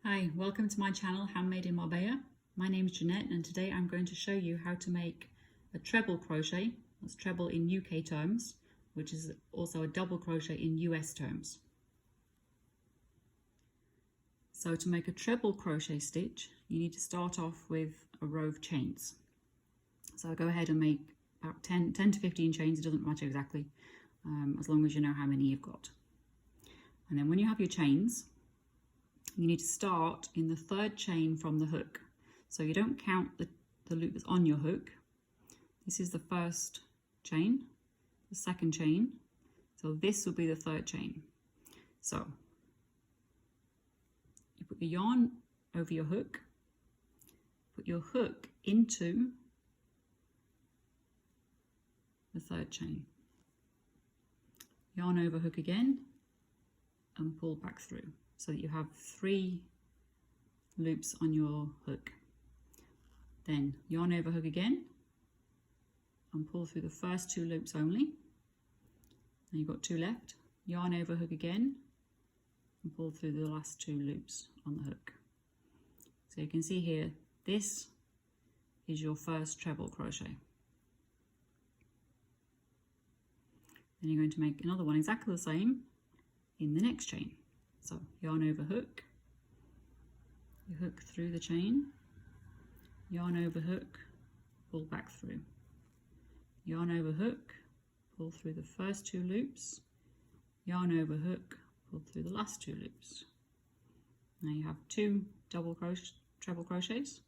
Hi, welcome to my channel Handmade in Marbella. My name is Jeanette and today I'm going to show you how to make a treble crochet. That's treble in UK terms, which is also a double crochet in US terms. So to make a treble crochet stitch, you need to start off with a row of chains. So I'll go ahead and make about 10 to 15 chains, it doesn't matter exactly, as long as you know how many you've got. And then when you have your chains, you need to start in the third chain from the hook. So you don't count the loop that's on your hook. This is the first chain, the second chain. So this will be the third chain. So you put your yarn over your hook, put your hook into the third chain. Yarn over hook again and pull back through, so that you have 3 loops on your hook. Then yarn over hook again and pull through the first 2 loops only. Then you've got 2 left. Yarn over hook again and pull through the last 2 loops on the hook. So you can see here, this is your first treble crochet. Then you're going to make another one exactly the same in the next chain. So yarn over hook, you hook through the chain, yarn over hook, pull back through, yarn over hook, pull through the first 2 loops, yarn over hook, pull through the last 2 loops. Now you have 2 treble crochets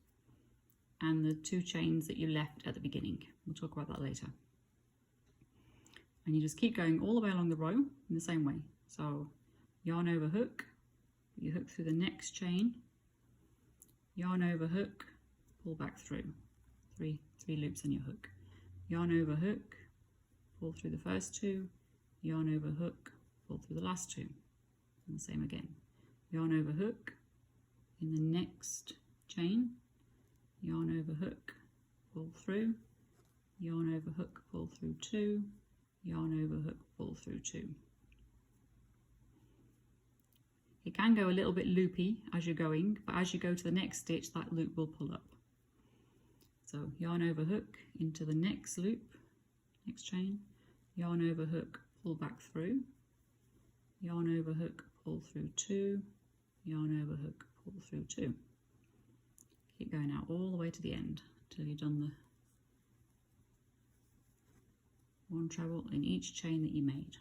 and the 2 chains that you left at the beginning. We'll talk about that later. And you just keep going all the way along the row in the same way. So yarn over hook, you hook through the next chain, yarn over hook, pull back through, three loops in your hook, yarn over hook, pull through the first 2, yarn over hook, pull through the last 2, and the same again, yarn over hook in the next chain, yarn over hook, pull through, yarn over hook, pull through 2, yarn over hook, pull through 2. It can go a little bit loopy as you're going, but as you go to the next stitch, that loop will pull up. So yarn over hook into the next loop, next chain, yarn over hook, pull back through, yarn over hook, pull through 2, yarn over hook, pull through 2. Keep going out all the way to the end till you've done the 1 treble in each chain that you made.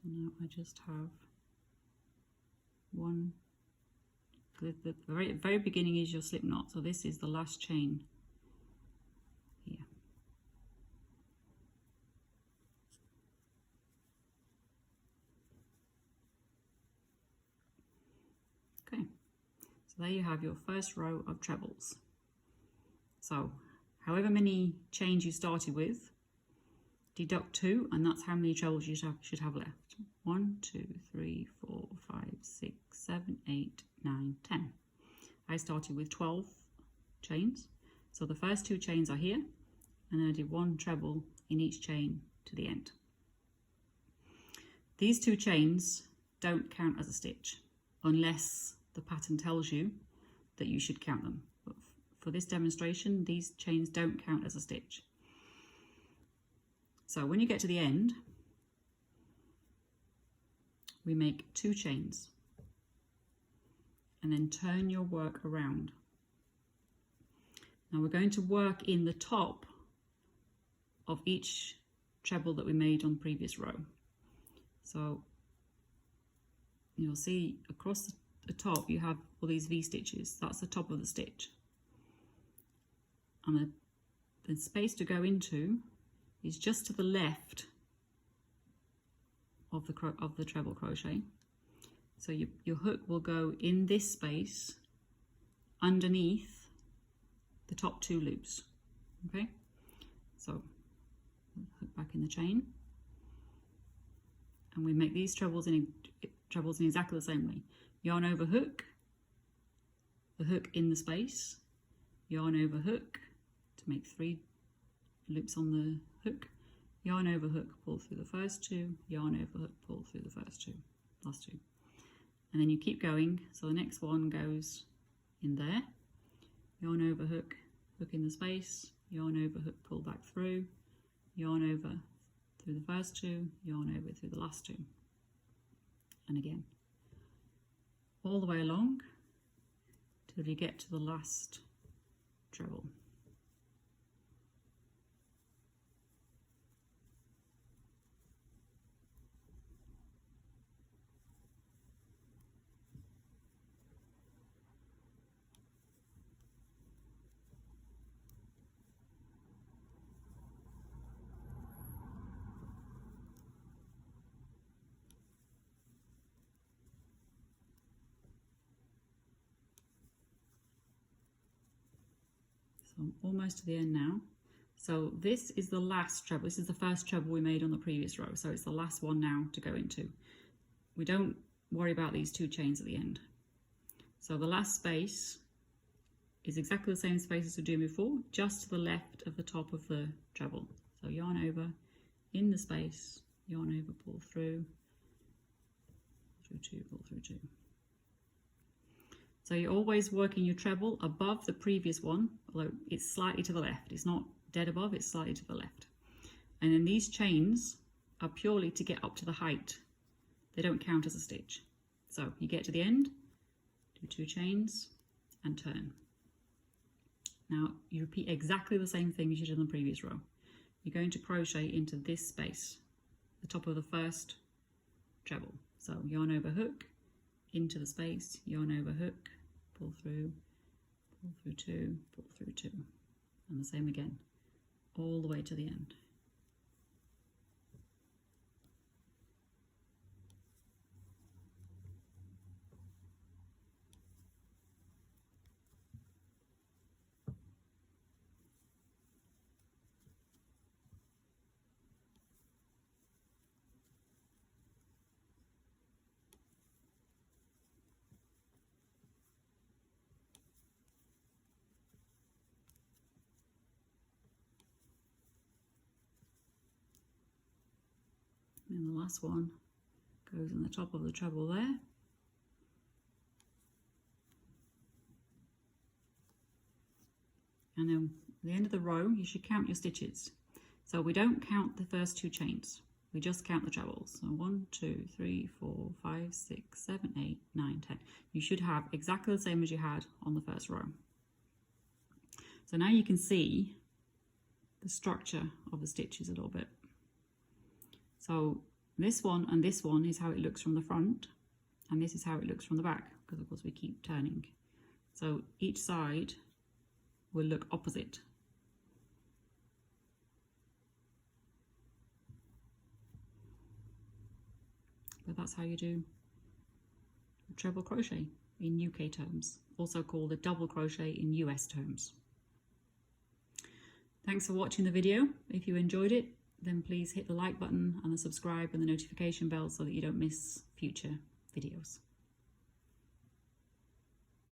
So now I just have one, the very beginning is your slip knot, so this is the last chain here. Okay, so there you have your first row of trebles. So however many chains you started with, deduct 2, and that's how many trebles you should have left. 1, 2, 3, 4, 5, 6, 7, 8, 9, 10. I started with 12 chains. So the first 2 chains are here, and then I did 1 treble in each chain to the end. These 2 chains don't count as a stitch unless the pattern tells you that you should count them. But for this demonstration, these chains don't count as a stitch. So when you get to the end, we make 2 chains and then turn your work around. Now we're going to work in the top of each treble that we made on the previous row. So you'll see across the top you have all these V stitches. That's the top of the stitch. And the space to go into is just to the left of the treble crochet. So your hook will go in this space underneath the top 2 loops. Okay, So hook back in the chain, and we make these trebles in exactly the same way. Yarn over hook, the hook in the space, yarn over hook to make 3 loops on the hook, yarn over hook, pull through the first 2, yarn over hook, pull through the last 2, and then you keep going. So the next one goes in there, yarn over hook, hook in the space, yarn over hook, pull back through, yarn over through the first 2, yarn over through the last 2, and again all the way along till you get to the last treble. So I'm almost to the end now. So this is the last treble. This is the first treble we made on the previous row. So it's the last one now to go into. We don't worry about these 2 chains at the end. So the last space is exactly the same space as we did before, just to the left of the top of the treble. So yarn over in the space, yarn over, pull through 2, pull through 2. So you're always working your treble above the previous one, although it's slightly to the left. It's not dead above, it's slightly to the left. And then these chains are purely to get up to the height. They don't count as a stitch. So you get to the end, do 2 chains and turn. Now you repeat exactly the same thing as you did in the previous row. You're going to crochet into this space, the top of the first treble. So yarn over hook, into the space, yarn over hook, pull through 2, pull through 2, and the same again, all the way to the end. And the last one goes in the top of the treble there. And then at the end of the row, you should count your stitches. So we don't count the first 2 chains. We just count the trebles. So 1, 2, 3, 4, 5, 6, 7, 8, 9, 10. You should have exactly the same as you had on the first row. So now you can see the structure of the stitches a little bit. So this one and this one is how it looks from the front, and this is how it looks from the back, because of course we keep turning. So each side will look opposite. But that's how you do treble crochet in UK terms, also called a double crochet in US terms. Thanks for watching the video. If you enjoyed it, then please hit the like button and the subscribe and the notification bell so that you don't miss future videos.